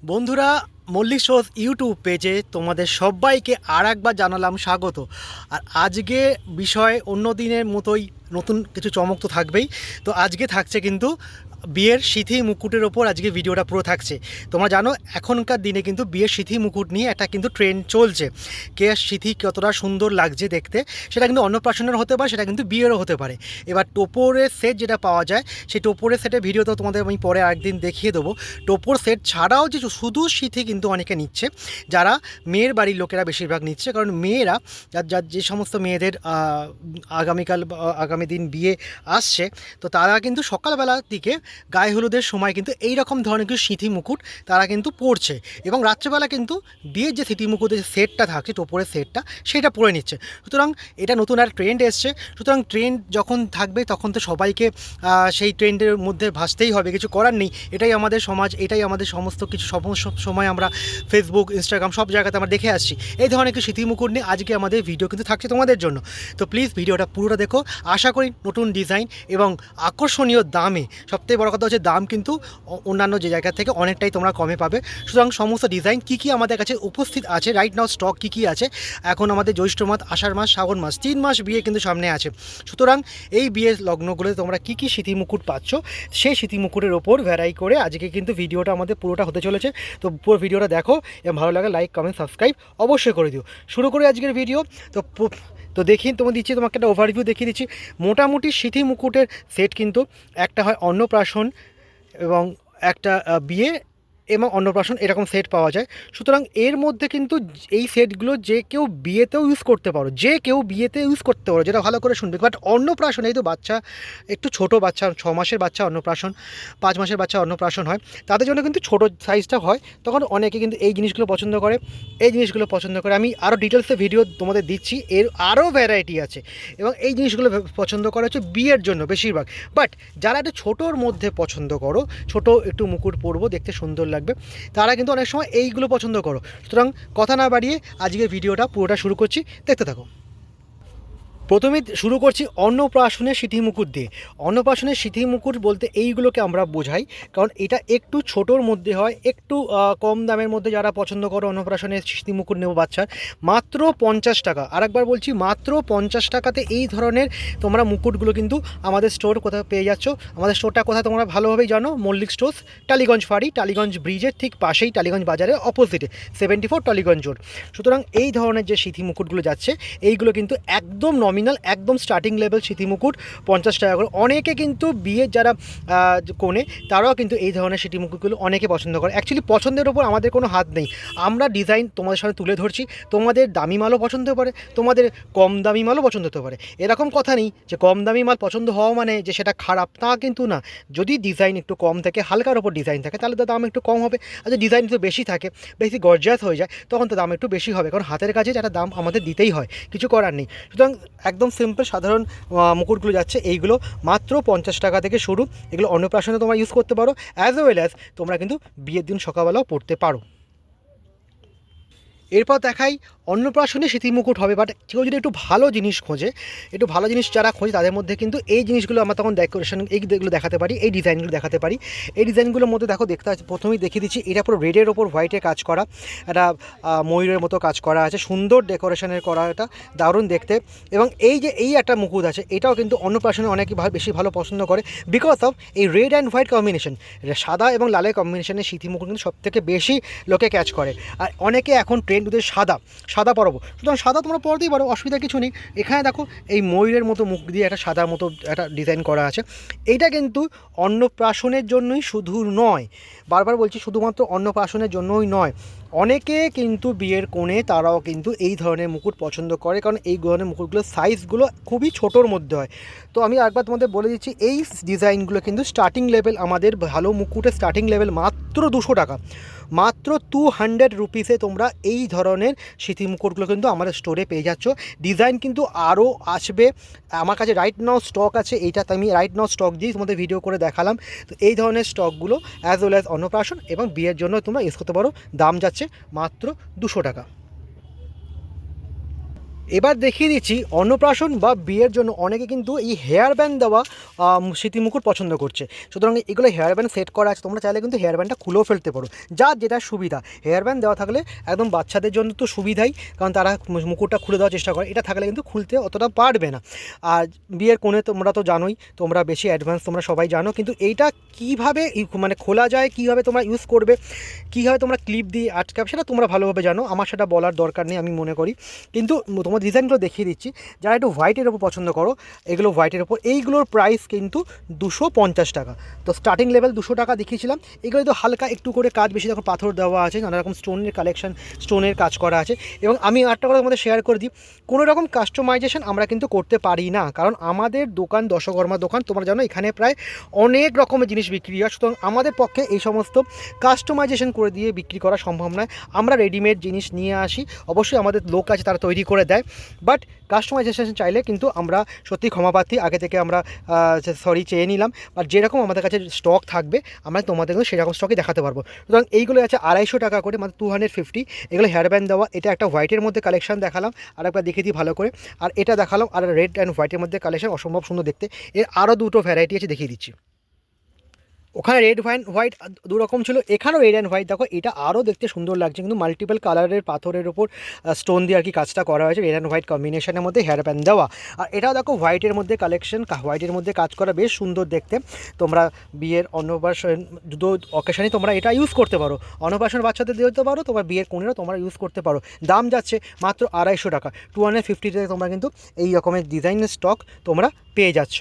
বন্ধুরা, Mallick shows YouTube পেজে তোমাদের সবাইকে আর একবার জানালাম স্বাগত। আর আজকে বিষয় অন্য দিনের মতোই নতুন কিছু চমক তো থাকবেই। তো আজকে থাকছে কিন্তু বিয়ের সিঁথি মুকুটের ওপর আজকে ভিডিওটা পুরো থাকছে। তোমরা জানো এখনকার দিনে কিন্তু বিয়ের সিঁথি মুকুট নিয়ে একটা কিন্তু ট্রেন্ড চলছে। কে সিঁথি কতটা সুন্দর লাগছে দেখতে, সেটা কিন্তু অন্নপ্রাশনের হতে পারে, সেটা কিন্তু বিয়েরও হতে পারে। এবার টোপরের সেট যেটা পাওয়া যায়, সেই টোপরের সেটের ভিডিও তো তোমাদের আমি পরে একদিন দেখিয়ে দেবো। টোপর সেট ছাড়াও যে শুধু সিঁথি কিন্তু অনেকে নিচ্ছে, যারা মেয়ের বাড়ির লোকেরা বেশিরভাগ নিচ্ছে। কারণ মেয়েরা যার যে সমস্ত মেয়েদের আগামীকাল আগামী দিন বিয়ে আসছে, তো তারা কিন্তু সকালবেলার দিকে গায়ে হলুদের সময় কিন্তু এই রকম ধরনের কিছু সিঁথি মুকুট তারা কিন্তু পরছে, এবং রাত্রেবেলা কিন্তু বিয়ের যে সিঁথি মুকুটের যে সেটটা থাকছে, টোপরের সেটটা, সেটা পরে নিচ্ছে। সুতরাং এটা নতুন একটা ট্রেন্ড এসছে। সুতরাং ট্রেন্ড যখন থাকবে তখন তো সবাইকে সেই ট্রেন্ডের মধ্যে ভাসতেই হবে, কিছু করার নেই। এটাই আমাদের সমাজ, এটাই আমাদের সমস্ত কিছু সময় আমরা ফেসবুক, ইনস্টাগ্রাম সব জায়গাতে আমরা দেখে আসছি। এই ধরনের কিছু স্মৃতি মুকুট নিয়ে আজকে আমাদের ভিডিও কিন্তু থাকছে তোমাদের জন্য। তো প্লিজ ভিডিওটা পুরোটা দেখো। আশা করি নতুন ডিজাইন এবং আকর্ষণীয় দামে, সবথেকে বড় কথা হচ্ছে দাম কিন্তু অন্যান্য যে জায়গা থেকে অনেকটাই তোমরা কমে পাবে। সুতরাং সমস্ত ডিজাইন কী কী আমাদের কাছে উপস্থিত আছে, রাইট নাও স্টক কী কী আছে। এখন আমাদের জ্যৈষ্ঠ মাস, আষাঢ় মাস, শ্রাবণ মাস, 3 মাস বিয়ে কিন্তু সামনে আছে। সুতরাং এই বিয়ের লগ্নগুলোতে তোমরা কী কী স্মৃতি মুকুট পাচ্ছ, সেই স্মৃতি মুকুটের ওপর ভ্যারাই করে আজকে কিন্তু ভিডিওটা আমাদের পুরোটা হতে চলেছে। তো পুরো ভিডিওটা দেখো এবং ভালো লাগে লাইক, কমেন্ট, সাবস্ক্রাইব অবশ্যই করে দিও। শুরু করে আজকের ভিডিও। তো দেখি তোমার দিচ্ছি, তোমাকে একটা ওভারভিউ দেখিয়ে দিচ্ছি। মোটামুটি স্মৃতি মুকুটের সেট কিন্তু একটা হয় অন্নপ্রাশন এবং একটা বিয়ে এবং অন্নপ্রাশন, এরকম সেট পাওয়া যায়। সুতরাং এর মধ্যে কিন্তু এই সেটগুলো যে কেউ বিয়েতেও ইউজ করতে পারো, যে কেউ বিয়েতে ইউজ করতে পারো, যেটা ভালো করে শুনবে। বাট অন্নপ্রাশন, এই তো বাচ্চা, একটু ছোটো বাচ্চা, 6 মাসের বাচ্চা অন্নপ্রাশন, 5 মাসের বাচ্চা অন্নপ্রাশন হয়, তাদের জন্য কিন্তু ছোটো সাইজটা হয়। তখন অনেকে কিন্তু এই জিনিসগুলো পছন্দ করে, এই জিনিসগুলো পছন্দ করে। আমি আরও ডিটেলসে ভিডিও তোমাদের দিচ্ছি, এর আরও ভ্যারাইটি আছে। এবং এই জিনিসগুলো পছন্দ করা হচ্ছে বিয়ের জন্য বেশিরভাগ। বাট যারা একটু ছোটোর মধ্যে পছন্দ করো, ছোটো একটু মুকুট পরবো, দেখতে সুন্দর লাগবে, তারা কিন্তু অনেক সময় এইগুলো পছন্দ করো। সুতরাং কথা না বাড়িয়ে আজকের ভিডিওটা পুরোটা শুরু করছি, দেখতে থাকো। প্রথমে শুরু করছি অন্নপ্রাশনের সিঁথি মুকুট দিয়ে। অন্নপ্রাশনের সিঁথি মুকুট বলতে এইগুলোকে আমরা বোঝাই, কারণ এটা একটু ছোটোর মধ্যে হয়, একটু কম দামের মধ্যে। যারা পছন্দ করো অন্নপ্রাশনের সিঁথি মুকুট নেবো বাচ্চার, মাত্র 50 টাকা। আরেকবার বলছি, মাত্র 50 টাকাতে এই ধরনের তোমরা মুকুটগুলো কিন্তু আমাদের স্টোর কোথাও পেয়ে যাচ্ছ। আমাদের স্টোরটা কোথায় তোমরা ভালোভাবেই জানো, মল্লিক স্টোর্স, টালিগঞ্জ ফাঁড়ি, টালিগঞ্জ ব্রিজের ঠিক পাশেই, টালিগঞ্জ বাজারের অপোজিটে, 74 টালিগঞ্জ রোড। সুতরাং এই ধরনের যে সিঁথি মুকুটগুলো যাচ্ছে, এইগুলো কিন্তু একদম নমিনাল, একদম স্টার্টিং লেভেল সিঁথি মুকুট, 50 টাকা করে। অনেকে কিন্তু বিয়ের যারা কোণে, তারাও কিন্তু এই ধরনের সিঁথি মুকুটগুলো অনেকে পছন্দ করে। অ্যাকচুয়ালি পছন্দের ওপর আমাদের কোনো হাত নেই, আমরা ডিজাইন তোমাদের সামনে তুলে ধরছি। তোমাদের দামি মালও পছন্দ হতে পারে, তোমাদের কম দামি মালও পছন্দ হতে পারে। এরকম কথা নেই যে কম দামি মাল পছন্দ হওয়া মানে যে সেটা খারাপ, তা কিন্তু না। যদি ডিজাইন একটু কম থাকে, হালকার ওপর ডিজাইন থাকে, তাহলে তো দাম একটু কম হবে। আর যদি ডিজাইন একটু বেশি থাকে, বেশি গর্জাস হয়ে যায়, তখন তো দাম একটু বেশি হবে। কারণ হাতের কাজে যারা দাম আমাদের দিতেই হয়, কিছু করার নেই। সুতরাং একদম সিম্পল সাধারণ মুকুটগুলো যাচ্ছে, এইগুলো মাত্র 50 টাকা থেকে শুরু। এগুলো অন্নপ্রাশনে তোমরা ইউজ করতে পারো, অ্যাজ ওয়েল অ্যাজ তোমরা কিন্তু বিয়ের দিন সকালবেলাও পড়তে পারো। এরপর দেখাই অন্নপ্রাশনে সিঁথি মুকুট হবে। বাট কেউ যদি একটু ভালো জিনিস খোঁজে, একটু ভালো জিনিস যারা খোঁজে, তাদের মধ্যে কিন্তু এই জিনিসগুলো আমরা তখন ডেকোরেশন এইগুলো দেখাতে পারি, এই ডিজাইনগুলো দেখাতে পারি। এই ডিজাইনগুলোর মধ্যে দেখো, দেখতে আছে, প্রথমেই দেখিয়ে দিচ্ছি, এটা পুরো রেডের ওপর হোয়াইটে কাজ করা, একটা ময়ূরের মতো কাজ করা আছে, সুন্দর ডেকোরেশনের করা, এটা দারুণ দেখতে। এবং এই যে এই একটা মুকুট আছে, এটাও কিন্তু অন্নপ্রাশনে অনেকে বেশি ভালো পছন্দ করে, বিকজ অফ এই রেড অ্যান্ড হোয়াইট কম্বিনেশন, সাদা এবং লালের কম্বিনেশনের সিঁথি মুকুট কিন্তু সবথেকে বেশি লোকে ক্যাচ করে। আর অনেকে এখন ট্রেন্ড ওদের সাদা পরবো। সুতরাং সাদা তোমরা পরতেই পারো, অসুবিধা কিছু নেই। এখানে দেখো এই ময়ূরের মতো মুখ দিয়ে একটা সাদার মতো একটা ডিজাইন করা আছে। এইটা কিন্তু অন্নপ্রাশনের জন্যই শুধু নয়, বারবার বলছি, শুধুমাত্র অন্নপ্রাশনের জন্যই নয়, অনেকে কিন্তু বিয়ের কোণে তারাও কিন্তু এই ধরনের মুকুট পছন্দ করে, কারণ এই ধরনের মুকুটগুলোর সাইজগুলো খুবই ছোটোর মধ্যে হয়। তো আমি একবার তোমাদের বলে দিচ্ছি, এই ডিজাইনগুলো কিন্তু স্টার্টিং লেভেল, আমাদের ভালো মুকুটের স্টার্টিং লেভেল মাত্র 200 টাকা, মাত্র 200 রুপিসে তোমরা এই ধরনের সিঁথি মুকুটগুলো কিন্তু আমাদের স্টোরে পেয়ে যাচ্ছ। ডিজাইন কিন্তু আরও আসবে, আমার কাছে রাইট নাও স্টক আছে। এইটা তো আমি রাইট নাও স্টক দিয়েই তোমাদের ভিডিও করে দেখালাম। তো এই ধরনের স্টকগুলো অ্যাজ ওয়েল অ্যাজ অন্নপ্রাশন এবং বিয়ের জন্য তোমরা ইউজ করতে পারো। দাম যাচ্ছে মাত্র 200 টাকা। এবার দেখিয়ে দিচ্ছি অন্নপ্রাশন বা বিয়ের জন্য অনেকে কিন্তু এই হেয়ার ব্যান্ড দেওয়া স্মৃতি মুকুট পছন্দ করছে। সুতরাং এগুলো হেয়ার ব্যান্ড সেট করা আছে, তোমরা চাইলে কিন্তু হেয়ার ব্যান্ডটা খুলেও ফেলতে পারো, যার যেটা সুবিধা। হেয়ার ব্যান্ড দেওয়া থাকলে একদম বাচ্চাদের জন্য তো সুবিধাই, কারণ তারা মুকুটটা খুলে দেওয়ার চেষ্টা করে, এটা থাকলে কিন্তু খুলতে অতটা পারবে না। আর বিয়ের কোণে তোমরা তো জানোই, তোমরা বেশি অ্যাডভান্স, তোমরা সবাই জানো, কিন্তু এইটা কীভাবে মানে খোলা যায়, কীভাবে তোমরা ইউজ করবে, কীভাবে তোমরা ক্লিপ দিয়ে আটকাবে, সেটা তোমরা ভালোভাবে জানো, আমার সেটা বলার দরকার নেই আমি মনে করি। কিন্তু তোমার ডিজাইনগুলো দেখিয়ে দিচ্ছি। যারা একটু হোয়াইটের ওপর পছন্দ করো, এগুলো হোয়াইটের ওপর, এইগুলোর প্রাইস কিন্তু 250 টাকা। তো স্টার্টিং লেভেল 200 টাকা দেখিয়েছিলাম। এগুলো তো হালকা একটু করে কাজ বেশি, দেখো পাথর দেওয়া আছে, নানা রকম স্টোনের কালেকশন, স্টোনের কাজ করা আছে। এবং আমি আরেকটা কথা তোমাদের শেয়ার করে দিই, কোনো রকম কাস্টমাইজেশন আমরা কিন্তু করতে পারি না, কারণ আমাদের দোকান দশকর্মা দোকান, তোমরা জানো এখানে প্রায় অনেক রকমের জিনিস বিক্রি হয়। সুতরাং আমাদের পক্ষে এই সমস্ত কাস্টমাইজেশন করে দিয়ে বিক্রি করা সম্ভব নয়। আমরা রেডিমেড জিনিস নিয়ে আসি, অবশ্যই আমাদের লোক আছে তারা তৈরি করে দেয়, বাট কাস্টমাইজেশন চাইলে কিন্তু আমরা সত্যি ক্ষমাপ্রার্থী, আগে থেকে আমরা সরি চেয়ে নিলাম। বাট যেরকম আমাদের কাছে স্টক থাকবে আমরা তোমাদের কিন্তু সেরকম স্টকই দেখাতে পারবো। সুতরাং এইগুলো আছে 250 টাকা করে, মানে 250। এগুলো হেয়ার ব্যান্ড দেওয়া। এটা একটা হোয়াইটের মধ্যে কালেকশন দেখালাম, আর একবার দেখিয়ে দিই ভালো করে। আর এটা দেখালাম, আর রেড অ্যান্ড হোয়াইটের মধ্যে কালেকশন অসম্ভব সুন্দর দেখতে। এর আরও দুটো ভ্যারাইটি আছে, দেখিয়ে দিচ্ছি। ওখানে রেড হোয়াইট দু রকম ছিল, এখানেও রেড অ্যান্ড হোয়াইট। দেখো এটা আরও দেখতে সুন্দর লাগছে, কিন্তু মাল্টিপল কালারের পাথরের ওপর স্টোন দিয়ে আর কি কাজটা করা হয়েছে, রেড অ্যান্ড হোয়াইট কম্বিনেশনের মধ্যে হেয়ার ব্যান্ড দেওয়া। আর এটাও দেখো হোয়াইটের মধ্যে কালেকশন, হোয়াইটের মধ্যে কাজ করা, বেশ সুন্দর দেখতে। তোমরা বিয়ের অন্নপ্রাশন দুটো অকেশানেই তোমরা এটা ইউজ করতে পারো। অন্নপ্রাশন বাচ্চাদের দিতে পারো, তোমার বিয়ের কোণেরও তোমরা ইউজ করতে পারো। দাম যাচ্ছে মাত্র 250 টাকা, 250 তোমরা কিন্তু এই রকমের ডিজাইনের স্টক তোমরা পেয়ে যাচ্ছ।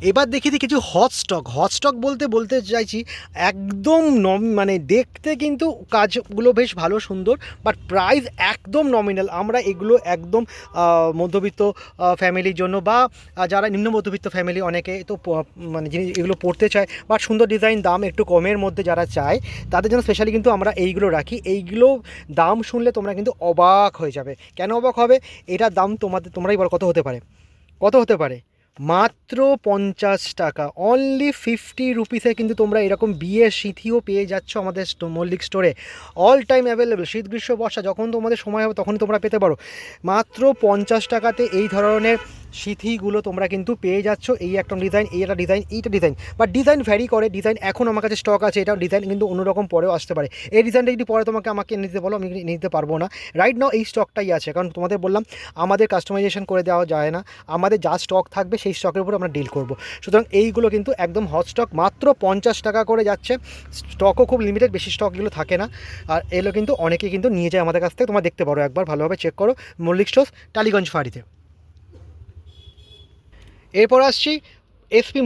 এবার দেখি দিই কিছু হট স্টক বলতে চাইছি একদম মানে দেখতে কিন্তু কাজগুলো বেশ ভালো সুন্দর, বাট প্রাইস একদম নমিনাল। আমরা এগুলো একদম মধ্যবিত্ত ফ্যামিলির জন্য, বা যারা নিম্ন মধ্যবিত্ত ফ্যামিলি, অনেকে তো মানে জিনিস এগুলো পড়তে চায়, বাট সুন্দর ডিজাইন, দাম একটু কমের মধ্যে যারা চায় তাদের জন্য স্পেশালি কিন্তু আমরা এইগুলো রাখি। এইগুলো দাম শুনলে তোমরা কিন্তু অবাক হয়ে যাবে। কেন অবাক হবে? এটার দাম তোমরাই বলো কত হতে পারে, কত হতে পারে? মাত্র 50 টাকা, অনলি 50 রুপিসে কিন্তু তোমরা এরকম বিয়ের সিঁথিও পেয়ে যাচ্ছ আমাদের মল্লিক স্টোরে। অল টাইম অ্যাভেলেবেল, শীত গ্রীষ্ম বর্ষা যখন তোমাদের সময় হবে তখনই তোমরা পেতে পারো। মাত্র 50 টাকাতে এই ধরনের সিঁথিগুলো তোমরা কিন্তু পেয়ে যাচ্ছ। এই একটা ডিজাইন, এই একটা ডিজাইন, এইটা ডিজাইন, বাট ডিজাইন ভ্যারি করে। ডিজাইন এখন আমার কাছে স্টক আছে, এটা ডিজাইন কিন্তু অন্যরকম পরেও আসতে পারে। এই ডিজাইনটা যদি পরে আমাকে নিতে বলো, আমি নিতে পারবো না। রাইট নাও এই স্টকটাই আছে, কারণ তোমাদের বললাম আমাদের কাস্টমাইজেশন করে দেওয়া যায় না, আমাদের যা স্টক থাকবে সেই স্টকের উপর আমরা ডিল করব। সুতরাং এইগুলো কিন্তু একদম হট স্টক, মাত্র 50 টাকা করে যাচ্ছে। স্টকও খুব লিমিটেড, বেশি স্টক এগুলো থাকে না। আর এগুলো কিন্তু অনেকেই কিন্তু নিয়ে যায় আমাদের কাছ থেকে, তোমরা দেখতে পারো, একবার ভালোভাবে চেক করো মল্লিক স্টোর্স, টালিগঞ্জ ফাঁড়িতে। এরপর আসছি এসপি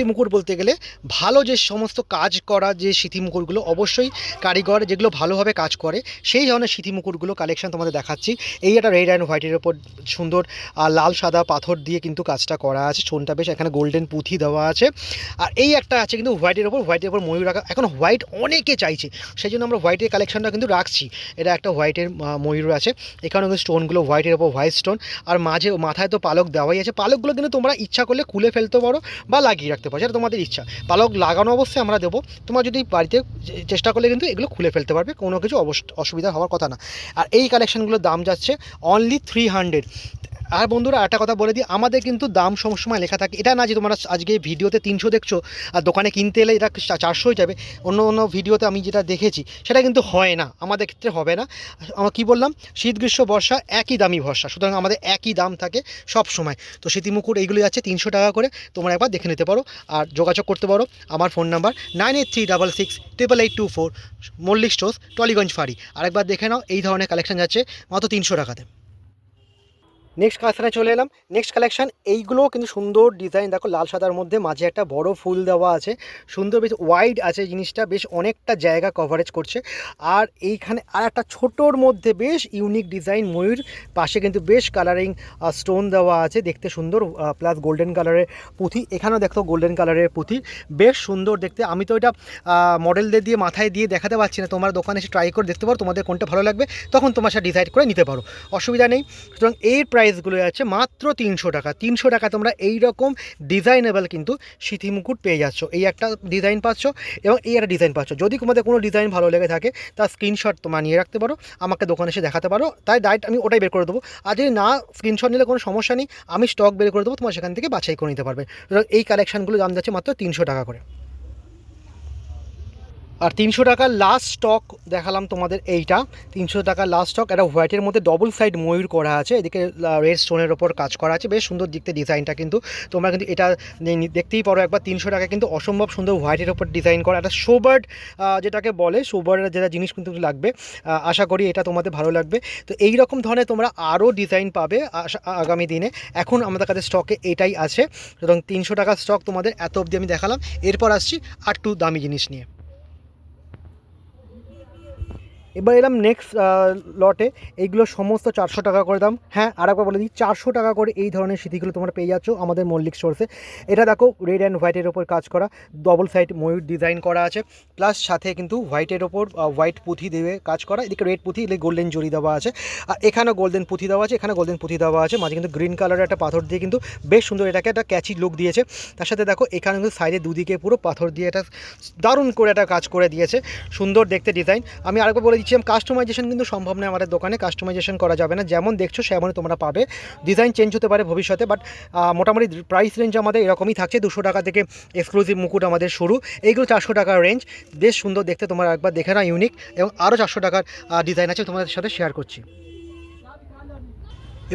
মুকুট বলতে গেলে ভালো যে সমস্ত কাজ করা যে সিঁথি মুকুটগুলো, অবশ্যই কারিগর যেগুলো ভালোভাবে কাজ করে সেই ধরনের সিঁথি মুকুটগুলো কালেকশন তোমাদের দেখাচ্ছি। এই একটা রেড অ্যান্ড হোয়াইটের ওপর সুন্দর লাল সাদা পাথর দিয়ে কিন্তু কাজটা করা আছে, স্টোনটা বেশ, এখানে গোল্ডেন পুঁথি দেওয়া আছে। আর এই একটা আছে কিন্তু হোয়াইটের ওপর ময়ূর রাখা। এখন হোয়াইট অনেকে চাইছে, সেই জন্য আমরা হোয়াইটের কালেকশনটা কিন্তু রাখছি। এটা একটা হোয়াইটের ময়ূর আছে, এখানেও কিন্তু স্টোনগুলো হোয়াইটের ওপর হোয়াইট স্টোন, আর মাথায় তো পালক দেওয়াই আছে। পালকগুলো কিন্তু তোমরা ইচ্ছা করলে খুলে ফেলতে পারো বা লাগিয়ে রাখতে পারো, সেটা তোমাদের ইচ্ছা। পালক লাগানো অবশ্যই আমরা দেবো, তোমরা যদি বাড়িতে চেষ্টা করলে কিন্তু এগুলো খুলে ফেলতে পারবে, কোনো কিছু অসুবিধা হওয়ার কথা না। আর এই কালেকশনগুলোর দাম যাচ্ছে অনলি 300। আর বন্ধুরা একটা কথা বলে দিই, আমাদের কিন্তু দাম সবসময় লেখা থাকে, এটা না যে তোমরা আজকে ভিডিওতে 300 দেখছো আর দোকানে কিনতে এলে এটা 400 হয়ে যাবে। অন্য ভিডিওতে আমি যেটা দেখেছি সেটা কিন্তু হয় না, আমাদের ক্ষেত্রে হবে না। আমরা কী বললাম, শীত গ্রীষ্ম বর্ষা একই দামই ভরসা, সুতরাং আমাদের একই দাম থাকে সব সময়। তো স্মৃতি মুকুট এইগুলি আছে 300 টাকা করে, তোমরা একবার দেখে নিতে পারো আর যোগাযোগ করতে পারো। আমার phone number 9836688824, Mallick stores, Tollygunge ফাঁড়ি। আরেকবার দেখে নাও, এই ধরনের কালেকশন যাচ্ছে মাত্র 300 টাকাতে। নেক্সট কালেকশানে চলে এলাম। নেক্সট কালেকশান এইগুলোও কিন্তু সুন্দর ডিজাইন, দেখো লাল সাদার মধ্যে মাঝে একটা বড় ফুল দেওয়া আছে, সুন্দর বেশ ওয়াইড আছে জিনিসটা, বেশ অনেকটা জায়গা কভারেজ করছে। আর এইখানে আর একটা ছোটোর মধ্যে বেশ ইউনিক ডিজাইন, ময়ূর, পাশে কিন্তু বেশ কালারিং স্টোন দেওয়া আছে, দেখতে সুন্দর, প্লাস গোল্ডেন কালারের পুঁথি। এখানেও দেখো গোল্ডেন কালারের পুঁথি, বেশ সুন্দর দেখতে। আমি তো এটা মডেলদের দিয়ে মাথায় দিয়ে দেখাতে পারছি না, তোমার দোকানে এসে ট্রাই করে দেখতে পারো, তোমাদের কোনটা ভালো লাগবে তখন তোমার সাথে ডিসাইড করে নিতে পারো, অসুবিধা নেই। সুতরাং এর প্রাইসগুলো যাচ্ছে মাত্র 300 টাকা। 300 টাকা তোমরা এইরকম ডিজাইনেবল কিন্তু সিঁথি মুকুট পেয়ে যাচ্ছ। এই একটা ডিজাইন পাচ্ছ এবং এই একটা ডিজাইন পাচ্ছ। যদি তোমাদের কোনো ডিজাইন ভালো লেগে থাকে তার স্ক্রিনশট তোমরা নিয়ে রাখতে পারো, আমাকে দোকানে এসে দেখাতে পারো, তাই ডাইরেক্ট আমি ওটাই বের করে দেবো। আর যদি না স্ক্রিনশট নিলে কোনো সমস্যা নেই, আমি স্টক বের করে দেবো, তোমার সেখান থেকে বাছাই করে নিতে পারবে। সুতরাং এই কালেকশানগুলো দাম যাচ্ছে মাত্র 300 টাকা করে। আর 300 টাকার লাস্ট স্টক দেখালাম তোমাদের এইটা। 300 টাকার লাস্ট স্টক, এটা হোয়াইটের মধ্যে ডবল সাইড ময়ূর করা আছে, এদিকে রেড স্টোনের ওপর কাজ করা আছে, বেশ সুন্দর দেখতে ডিজাইনটা। কিন্তু তোমরা কিন্তু এটা দেখতেই পারো একবার। 300 টাকা কিন্তু অসম্ভব সুন্দর হোয়াইটের ওপর ডিজাইন করা একটা শোবার্ড, যেটাকে বলে শোবার্ডের যেটা জিনিস কিন্তু লাগবে। আশা করি এটা তোমাদের ভালো লাগবে। তো এই রকম ধরনের তোমরা আরও ডিজাইন পাবে আগামী দিনে। এখন আমাদের কাছে স্টকে এটাই আছে। সুতরাং 300 টাকার স্টক তোমাদের এত অবধি আমি দেখালাম। এরপর আসছি আর একটু দামি জিনিস নিয়ে। এবার এলাম নেক্সট লটে। এইগুলো সমস্ত 400 টাকা করে দাম। হ্যাঁ, আর একবার বলে দিই, 400 টাকা করে এই ধরনের সিঁথিগুলো তোমরা পেয়ে যাচ্ছ আমাদের মল্লিক স্টোর্সে। এটা দেখো রেড অ্যান্ড হোয়াইটের ওপর কাজ করা, ডবল সাইড ময়ূর ডিজাইন করা আছে, প্লাস সাথে কিন্তু হোয়াইটের ওপর হোয়াইট পুঁথি দিয়ে কাজ করা। এদিকে রেড পুঁথি, এদিকে গোল্ডেন জরি দেওয়া আছে, আর এখানেও গোল্ডেন পুঁথি দেওয়া আছে, এখানে গোল্ডেন পুঁথি দেওয়া আছে, মাঝে কিন্তু গ্রিন কালারের একটা পাথর দিয়ে কিন্তু বেশ সুন্দর এটাকে একটা ক্যাচি লুক দিয়েছে। তার সাথে দেখো এখানে কিন্তু সাইডে দুদিকে পুরো পাথর দিয়ে এটা দারুণ করে একটা কাজ করে দিয়েছে, সুন্দর দেখতে ডিজাইন। আমি আরেকবার বলে দিচ্ছি, কাস্টমাইজেশন কিন্তু সম্ভব নয় আমাদের দোকানে, কাস্টমাইজেশন করা যাবে না, যেমন দেখছো সেমনই তোমরা পাবে। ডিজাইন চেঞ্জ হতে পারে ভবিষ্যতে, বাট মোটামুটি প্রাইস রেঞ্জ আমাদের এরকমই থাকছে। 200 টাকা থেকে এক্সক্লুসিভ মুকুট আমাদের শুরু, এইগুলো 400 টাকার রেঞ্জ, বেশ সুন্দর দেখতে, তোমরা একবার দেখে না, ইউনিক। এবং আরও 400 টাকার ডিজাইন আছে, তোমাদের সাথে শেয়ার করছি।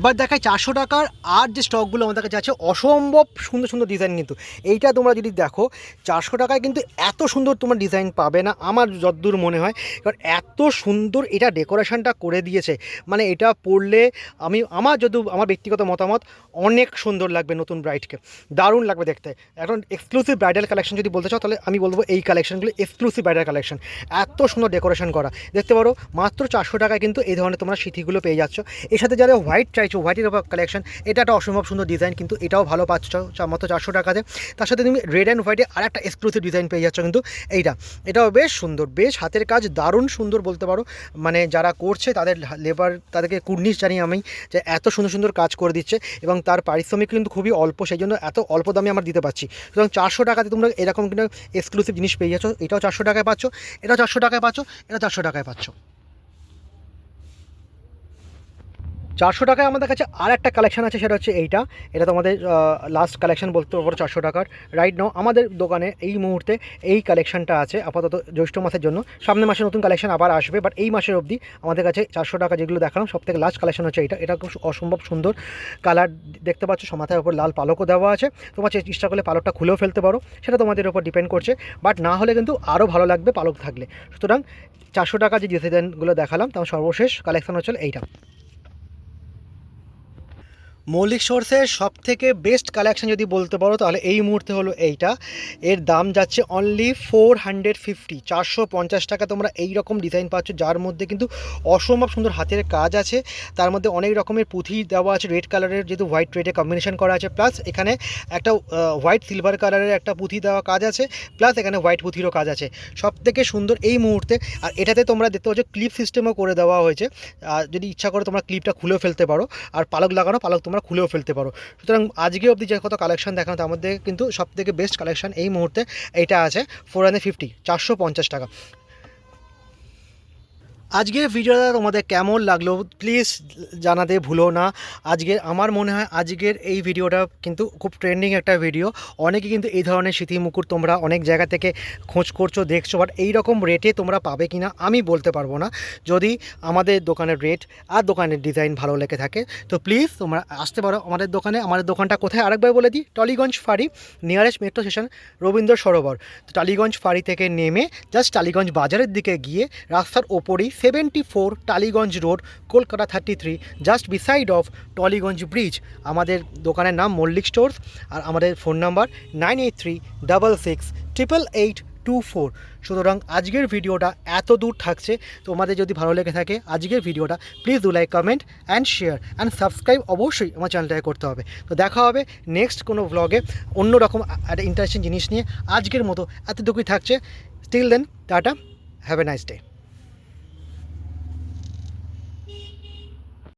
এবার দেখায় 400 টাকার আর যে স্টকগুলো আমাদের কাছে আছে, অসম্ভব সুন্দর সুন্দর ডিজাইন। কিন্তু এইটা তোমরা যদি দেখো 400 টাকায় কিন্তু এত সুন্দর তোমার ডিজাইন পাবে না আমার যতদূর মনে হয়। কারণ এত সুন্দর এটা ডেকোরেশনটা করে দিয়েছে, মানে এটা পরলে আমার ব্যক্তিগত মতামত, অনেক সুন্দর লাগবে নতুন ব্রাইডকে, দারুণ লাগবে দেখতে। এখন এক্সক্লুসিভ ব্রাইডাল কালেকশন যদি বলতে চাও, তাহলে আমি বলবো এই কালেকশনগুলো এক্সক্লুসিভ ব্রাইডাল কালেকশন। এত সুন্দর ডেকোরেশন করা দেখতে পারো, মাত্র 400 টাকায় কিন্তু এই ধরনের তোমরা সিঁথিগুলো পেয়ে যাচ্ছ। এর সাথে যারা হোয়াইট চাইছো, হোয়াইটের ওপর কালেকশন, এটা একটা অসম্ভব সুন্দর ডিজাইন, কিন্তু এটাও ভালো পাচ্ছ মাত্র 400 টাকাতে। তার সাথে তুমি রেড অ্যান্ড হোয়াইটে আর একটা এক্সক্লুসিভ ডিজাইন পেয়ে যাচ্ছ কিন্তু এটাও বেশ সুন্দর, বেশ হাতের কাজ, দারুণ সুন্দর বলতে পারো। মানে যারা করছে তাদের লেবার, তাদেরকে কুর্নিশ জানি আমি, যে এত সুন্দর সুন্দর কাজ করে দিচ্ছে এবং তার পারিশ্রমিক কিন্তু খুবই অল্প, সেই জন্য এত অল্প দামে আমরা দিতে পারছি। সুতরাং 400 টাকাতে তোমরা এরকম কিন্তু এক্সক্লুসিভ জিনিস পেয়ে যাচ্ছ। এটাও 400 টাকায় পাচ্ছ, এটাও 400 টাকায় পাচ্ছ, এটা 400 টাকায় পাচ্ছ। 400 টাকায় আমাদের কাছে আর একটা কালেকশন আছে, সেটা হচ্ছে এটা তোমাদের লাস্ট কালেকশন বলতে পারো 400 টাকার। রাইট নাও আমাদের দোকানে এই মুহূর্তে এই কালেকশনটা আছে আপাতত জ্যৈষ্ঠ মাসের জন্য। সামনের মাসে নতুন কালেকশন আবার আসবে, বাট এই মাসের অবধি আমাদের কাছে 400 টাকা যেগুলো দেখালাম সব থেকে লাস্ট কালেকশন হচ্ছে এটা খুব অসম্ভব সুন্দর কালার দেখতে পাচ্ছ, মাথার উপর লাল পালকও দেওয়া আছে। তোমার চেষ্টা করলে পালকটা খুলেও ফেলতে পারো, সেটা তোমাদের উপর ডিপেন্ড করছে, বাট না হলে কিন্তু আরও ভালো লাগবে পালক থাকলে। সুতরাং 400 টাকা যে ডিজাইনগুলো দেখালাম তার সর্বশেষ কালেকশন হচ্ছে এইটা। মৌলিক সোর্সের সব থেকে বেস্ট কালেকশন যদি বলতে পারো তাহলে এই মুহূর্তে হলো এইটা। এর দাম যাচ্ছে অনলি 450, 450 টাকা তোমরা এই রকম ডিজাইন পাচ্ছ, যার মধ্যে কিন্তু অসম্ভব সুন্দর হাতের কাজ আছে। তার মধ্যে অনেক রকমের পুঁথি দেওয়া আছে, রেড কালারের যেহেতু হোয়াইট রেডে কম্বিনেশন করা আছে, প্লাস এখানে একটা হোয়াইট সিলভার কালারের একটা পুঁথি দেওয়া কাজ আছে, প্লাস এখানে হোয়াইট পুঁথিরও কাজ আছে, সব থেকে সুন্দর এই মুহূর্তে। আর এটাতে তোমরা দেখতে পাচ্ছ ক্লিপ সিস্টেমও করে দেওয়া হয়েছে, যদি ইচ্ছা করে তোমরা ক্লিপটা খুলেও ফেলতে পারো, আর পালক লাগানো পালক তোমরা খুলেও ফেলতে পারো। সুতরাং আজকে অবধি যে কত কালেকশন দেখানো তার মধ্যে কিন্তু সবথেকে বেস্ট কালেকশন এই মুহূর্তে এইটা আছে 450, 450 টাকা। আজকের ভিডিওটা তোমাদের কেমন লাগলো প্লিজ জানাতে ভুলো না। আমার মনে হয় আজকের এই ভিডিওটা কিন্তু খুব ট্রেন্ডিং একটা ভিডিও। অনেকে কিন্তু এই ধরনের সিঁথি মুকুট তোমরা অনেক জায়গা থেকে খোঁজ করছো, দেখছো, বাট এই রকম রেটে তোমরা পাবে কি না আমি বলতে পারবো না। যদি আমাদের দোকানের রেট আর দোকানের ডিজাইন ভালো লেগে থাকে তো প্লিজ তোমরা আসতে পারো আমাদের দোকানে। আমাদের দোকানটা কোথায় আরেকবার বলে দিই, টালিগঞ্জ ফাঁড়ি, nearest metro station Rabindra Sarobar. তো টালিগঞ্জ ফাঁড়ি থেকে নেমে জাস্ট টালিগঞ্জ বাজারের দিকে গিয়ে রাস্তার ওপরেই 74 Tollygunge road, Kolkata 33, just beside of Tollygunge bridge. আমাদের দোকানের নাম মল্লিক স্টোর্স, আর আমাদের ফোন নাম্বার 9836668824। সুতরাং আজকের ভিডিওটা এত দূর থাকছে। তোমাদের যদি ভালো লেগে থাকে আজকের ভিডিওটা please do like, comment and share and subscribe অবশ্যই আমার চ্যানেলটাকে করতে হবে। তো দেখা হবে নেক্সট কোনো ব্লগে অন্যরকম একটা ইন্টারেস্টিং জিনিস নিয়ে। আজকের মতো এতটুকুই থাকছে। Till then tata, have a nice day.